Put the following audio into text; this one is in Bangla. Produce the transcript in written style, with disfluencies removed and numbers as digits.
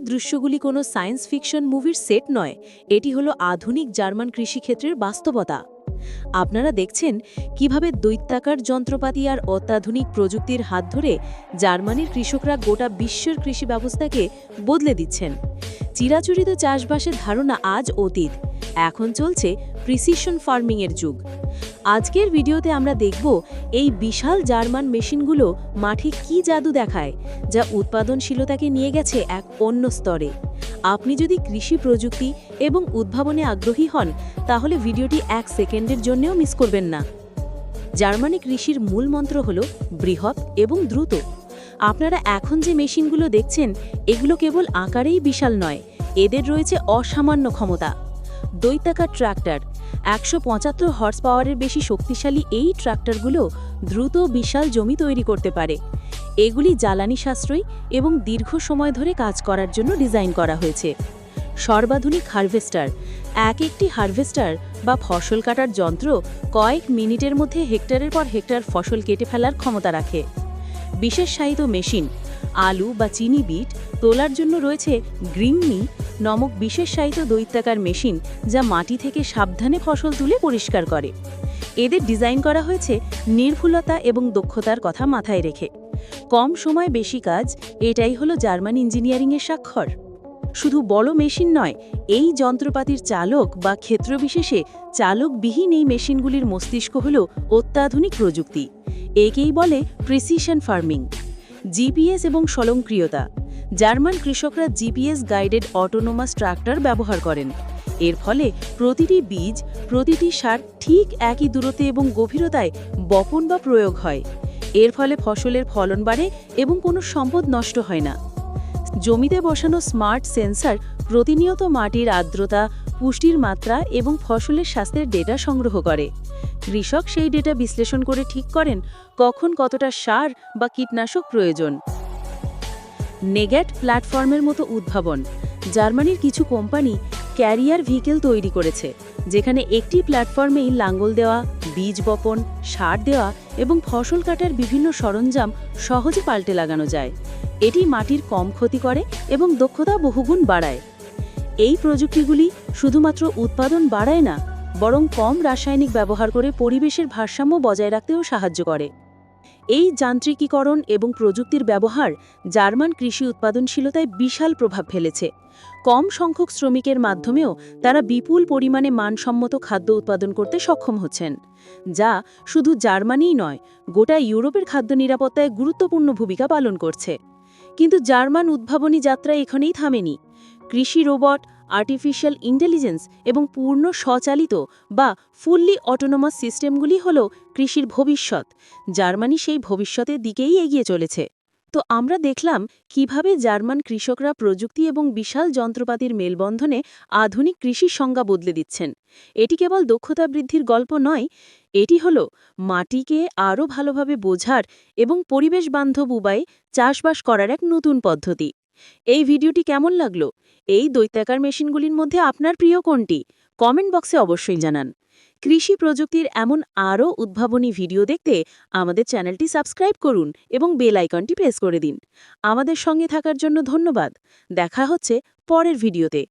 দৃশ্যগুলি কোনো সায়েন্স ফিকশন মুভির সেট নয়, এটি হলো আধুনিক জার্মান কৃষিক্ষেত্রের বাস্তবতা। আপনারা দেখছেন কিভাবে দৈত্যাকার যন্ত্রপাতি আর অত্যাধুনিক প্রযুক্তির হাত ধরে জার্মানির কৃষকরা গোটা বিশ্বের কৃষি ব্যবস্থাকে বদলে দিচ্ছেন। চিরাচরিত চাষবাসের ধারণা আজ অতীত, এখন চলছে প্রিসিশন ফার্মিংয়ের যুগ। আজকের ভিডিওতে আমরা দেখব এই বিশাল জার্মান মেশিনগুলো মাঠে কি জাদু দেখায়, যা উৎপাদনশীলতাকে নিয়ে গেছে এক অন্য স্তরে। আপনি যদি কৃষি প্রযুক্তি এবং উদ্ভাবনে আগ্রহী হন, তাহলে ভিডিওটি 1 সেকেন্ডের জন্যও মিস করবেন না। জার্মানি কৃষির মূল মন্ত্র হল বৃহৎ এবং দ্রুত। আপনারা এখন যে মেশিনগুলো দেখছেন, এগুলো কেবল আকারেই বিশাল নয়, এদের রয়েছে অসামান্য ক্ষমতা। দৈত্যাকার ট্রাক্টর, 175 হর্স পাওয়ারের বেশি শক্তিশালী এই ট্রাক্টরগুলো দ্রুত বিশাল জমি তৈরি করতে পারে। এগুলি জ্বালানি সাশ্রয়ী এবং দীর্ঘ সময় ধরে কাজ করার জন্য ডিজাইন করা হয়েছে। সর্বাধুনিক হারভেস্টার, একটি হারভেস্টার বা ফসল কাটার যন্ত্র কয়েক মিনিটের মধ্যে হেক্টরের পর হেক্টর ফসল কেটে ফেলার ক্ষমতা রাখে। বিশেষায়িত মেশিন, আলু বা চিনি বিট তোলার জন্য রয়েছে গ্রিনমি নামক বিশেষায়িত দৈত্যাকার মেশিন, যা মাটি থেকে সাবধানে ফসল তুলে পরিষ্কার করে। এদের ডিজাইন করা হয়েছে নির্ভুলতা এবং দক্ষতার কথা মাথায় রেখে। কম সময় বেশি কাজ, এটাই হলো জার্মান ইঞ্জিনিয়ারিংয়ের স্বাক্ষর। শুধু বড় মেশিন নয়, এই যন্ত্রপাতির চালক বা ক্ষেত্রবিশেষে চালকবিহীন এই মেশিনগুলির মস্তিষ্ক হল অত্যাধুনিক প্রযুক্তি। একেই বলে প্রিসিশন ফার্মিং। জিপিএস এবং স্বয়ংক্রিয়তা, জার্মান কৃষকরা জিপিএস গাইডেড অটোনোমাস ট্রাক্টর ব্যবহার করেন। এর ফলে প্রতিটি বীজ, প্রতিটি সার ঠিক একই দূরত্বে এবং গভীরতায় বপন বা প্রয়োগ হয়। এর ফলে ফসলের ফলন বাড়ে এবং কোনো সম্পদ নষ্ট হয় না। জমিতে বসানো স্মার্ট সেন্সর প্রতিনিয়ত মাটির আর্দ্রতা, পুষ্টির মাত্রা এবং ফসলের স্বাস্থ্যের ডেটা সংগ্রহ করে। কৃষক সেই ডেটা বিশ্লেষণ করে ঠিক করেন কখন কতটা সার বা কীটনাশক প্রয়োজন। নেগ্যাট প্ল্যাটফর্মের মতো উদ্ভাবন, জার্মানির কিছু কোম্পানি ক্যারিয়ার ভেহিকেল তৈরি করেছে, যেখানে একটি প্ল্যাটফর্মেই লাঙ্গল দেওয়া, বীজ বপন, সার দেওয়া এবং ফসল কাটার বিভিন্ন সরঞ্জাম সহজে পাল্টে লাগানো যায়। এটি মাটির কম ক্ষতি করে এবং দক্ষতা বহুগুণ বাড়ায়। এই প্রযুক্তিগুলি শুধুমাত্র উৎপাদন বাড়ায় না, বরং কম রাসায়নিক ব্যবহার করে পরিবেশের ভারসাম্য বজায় রাখতেও সাহায্য করে। এই যান্ত্রিকীকরণ এবং প্রযুক্তির ব্যবহার জার্মান কৃষি উৎপাদনশীলতায় বিশাল প্রভাব ফেলেছে। কম সংখ্যক শ্রমিকের মাধ্যমেও তারা বিপুল পরিমাণে মানসম্মত খাদ্য উৎপাদন করতে সক্ষম হচ্ছেন, যা শুধু জার্মানিই নয়, গোটা ইউরোপের খাদ্য নিরাপত্তায় গুরুত্বপূর্ণ ভূমিকা পালন করছে। কিন্তু জার্মান উদ্ভাবনী যাত্রা এখানেই থামেনি। কৃষি রোবট, আর্টিফিশিয়াল ইন্টেলিজেন্স এবং পূর্ণ স্বচালিত বা ফুললি অটোনোমাস সিস্টেমগুলি হল কৃষির ভবিষ্যৎ। জার্মানি সেই ভবিষ্যতের দিকেই এগিয়ে চলেছে। তো আমরা দেখলাম কিভাবে জার্মান কৃষকরা প্রযুক্তি এবং বিশাল যন্ত্রপাতির মেলবন্ধনে আধুনিক কৃষির সংজ্ঞা বদলে দিচ্ছেন। এটি কেবল দক্ষতা বৃদ্ধির গল্প নয়, এটি হল মাটিকে আরও ভালোভাবে বোঝার এবং পরিবেশ বান্ধব উপায়ে চাষবাস করার এক নতুন পদ্ধতি। এই ভিডিওটি কেমন লাগলো? এই দৈত্যাকার মেশিনগুলির মধ্যে আপনার প্রিয় কোনটি? কমেন্ট বক্সে অবশ্যই জানান। কৃষি প্রযুক্তির এমন আরও উদ্ভাবনী ভিডিও দেখতে আমাদের চ্যানেলটি সাবস্ক্রাইব করুন এবং বেল আইকনটি প্রেস করে দিন। আমাদের সঙ্গে থাকার জন্য ধন্যবাদ। দেখা হচ্ছে পরের ভিডিওতে।